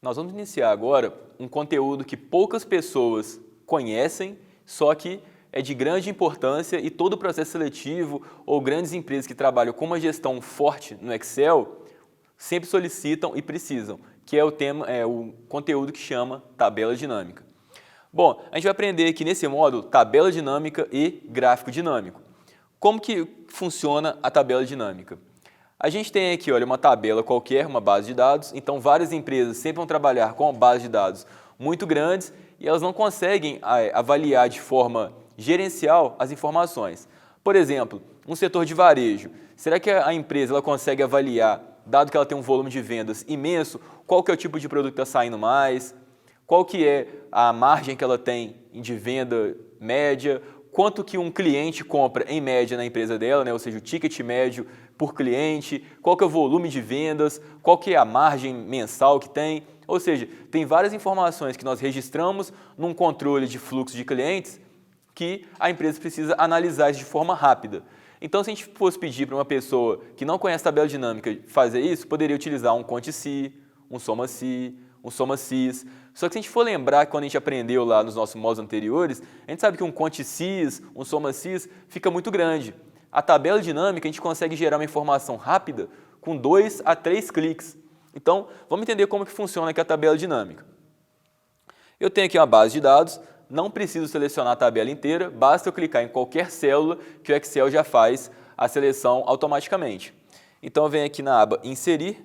Nós vamos iniciar agora um conteúdo que poucas pessoas conhecem, só que é de grande importância e todo o processo seletivo ou grandes empresas que trabalham com uma gestão forte no Excel sempre solicitam e precisam, que é o conteúdo que chama tabela dinâmica. Bom, a gente vai aprender aqui nesse módulo tabela dinâmica e gráfico dinâmico. Como que funciona a tabela dinâmica? A gente tem aqui, olha, uma tabela qualquer, uma base de dados, então várias empresas sempre vão trabalhar com bases de dados muito grandes e elas não conseguem avaliar de forma gerencial as informações. Por exemplo, um setor de varejo, será que a empresa ela consegue avaliar, dado que ela tem um volume de vendas imenso, qual que é o tipo de produto que está saindo mais, qual que é a margem que ela tem de venda média, quanto que um cliente compra em média na empresa dela, né? Ou seja, o ticket médio por cliente, qual que é o volume de vendas, qual que é a margem mensal que tem. Ou seja, tem várias informações que nós registramos num controle de fluxo de clientes que a empresa precisa analisar de forma rápida. Então, se a gente fosse pedir para uma pessoa que não conhece tabela dinâmica fazer isso, poderia utilizar um conte-se, um soma-se, um soma-sis. Só que se a gente for lembrar que quando a gente aprendeu lá nos nossos módulos anteriores, a gente sabe que um conte-sis, um soma-sis fica muito grande. A tabela dinâmica a gente consegue gerar uma informação rápida com 2 a 3 cliques. Então, vamos entender como que funciona aqui a tabela dinâmica. Eu tenho aqui uma base de dados, não preciso selecionar a tabela inteira, basta eu clicar em qualquer célula que o Excel já faz a seleção automaticamente. Então, eu venho aqui na aba Inserir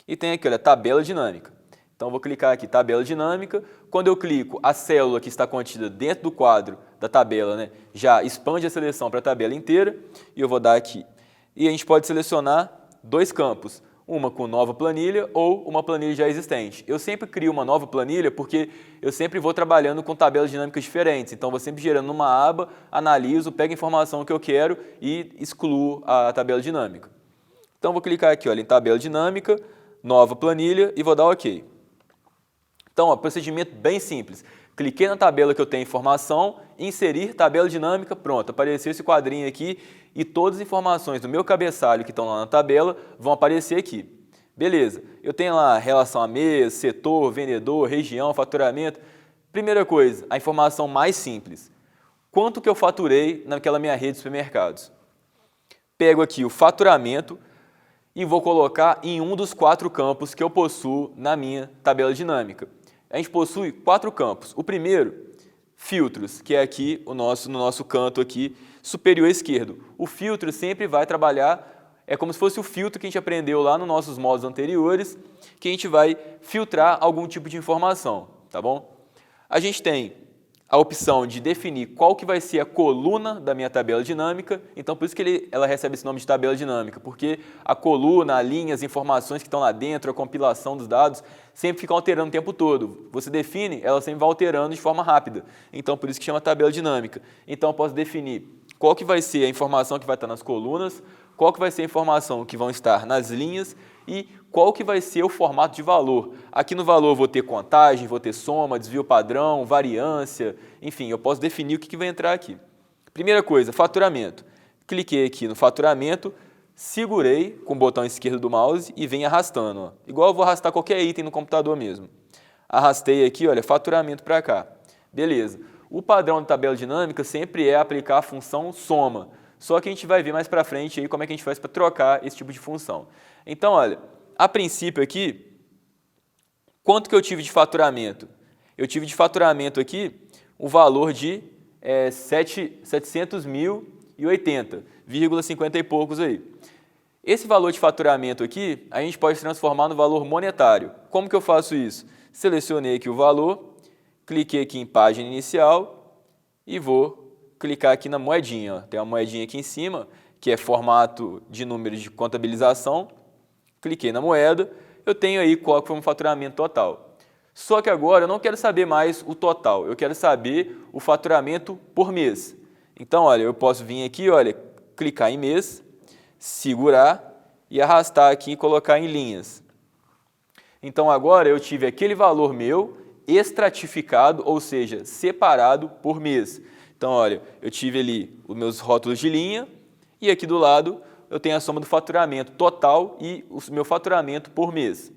e tem aqui, olha, tabela dinâmica. Então, eu vou clicar aqui, tabela dinâmica. Quando eu clico, a célula que está contida dentro do quadro da tabela, né, já expande a seleção para a tabela inteira. E eu vou dar aqui. E a gente pode selecionar 2 campos, uma com nova planilha ou uma planilha já existente. Eu sempre crio uma nova planilha porque eu sempre vou trabalhando com tabelas dinâmicas diferentes. Então, eu vou sempre gerando uma aba, analiso, pego a informação que eu quero e excluo a tabela dinâmica. Então, vou clicar aqui, olha, em tabela dinâmica, nova planilha e vou dar OK. Então, ó, procedimento bem simples. Cliquei na tabela que eu tenho informação, inserir tabela dinâmica, pronto, apareceu esse quadrinho aqui e todas as informações do meu cabeçalho que estão lá na tabela vão aparecer aqui. Beleza, eu tenho lá relação a mês, setor, vendedor, região, faturamento. Primeira coisa, a informação mais simples. Quanto que eu faturei naquela minha rede de supermercados? Pego aqui o faturamento e vou colocar em um dos 4 campos que eu possuo na minha tabela dinâmica. A gente possui 4 campos. O primeiro, filtros, que é aqui no nosso canto aqui superior esquerdo. O filtro sempre vai trabalhar, é como se fosse o filtro que a gente aprendeu lá nos nossos módulos anteriores, que a gente vai filtrar algum tipo de informação, tá bom? A gente tem a opção de definir qual que vai ser a coluna da minha tabela dinâmica, então por isso que ela recebe esse nome de tabela dinâmica, porque a coluna, a linha, as informações que estão lá dentro, a compilação dos dados, sempre ficam alterando o tempo todo. Você define, ela sempre vai alterando de forma rápida, então por isso que chama tabela dinâmica. Então eu posso definir qual que vai ser a informação que vai estar nas colunas, qual que vai ser a informação que vão estar nas linhas e qual que vai ser o formato de valor. Aqui no valor vou ter contagem, vou ter soma, desvio padrão, variância, enfim, eu posso definir o que vai entrar aqui. Primeira coisa, faturamento. Cliquei aqui no faturamento, segurei com o botão esquerdo do mouse e venho arrastando. Ó. Igual eu vou arrastar qualquer item no computador mesmo. Arrastei aqui, olha, faturamento para cá. Beleza. O padrão da tabela dinâmica sempre é aplicar a função soma. Só que a gente vai ver mais para frente aí como é que a gente faz para trocar esse tipo de função. Então, olha, a princípio aqui, quanto que eu tive de faturamento? Eu tive de faturamento aqui o valor de 700.080,50 e poucos aí. Esse valor de faturamento aqui, a gente pode transformar no valor monetário. Como que eu faço isso? Selecionei aqui o valor, cliquei aqui em página inicial e vou clicar aqui na moedinha. Ó. Tem uma moedinha aqui em cima, que é formato de números de contabilização. Cliquei na moeda, eu tenho aí qual foi o meu faturamento total. Só que agora eu não quero saber mais o total, eu quero saber o faturamento por mês. Então, olha, eu posso vir aqui, olha, clicar em mês, segurar e arrastar aqui e colocar em linhas. Então, agora eu tive aquele valor meu estratificado, ou seja, separado por mês. Então, olha, eu tive ali os meus rótulos de linha e aqui do lado eu tenho a soma do faturamento total e o meu faturamento por mês.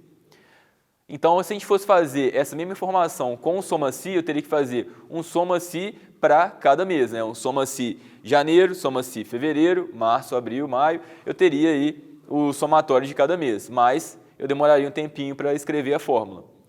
Então, se a gente fosse fazer essa mesma informação com o soma-se, eu teria que fazer um soma-se para cada mês, né? Um soma-se janeiro, soma-se fevereiro, março, abril, maio. Eu teria aí o somatório de cada mês, mas eu demoraria um tempinho para escrever a fórmula.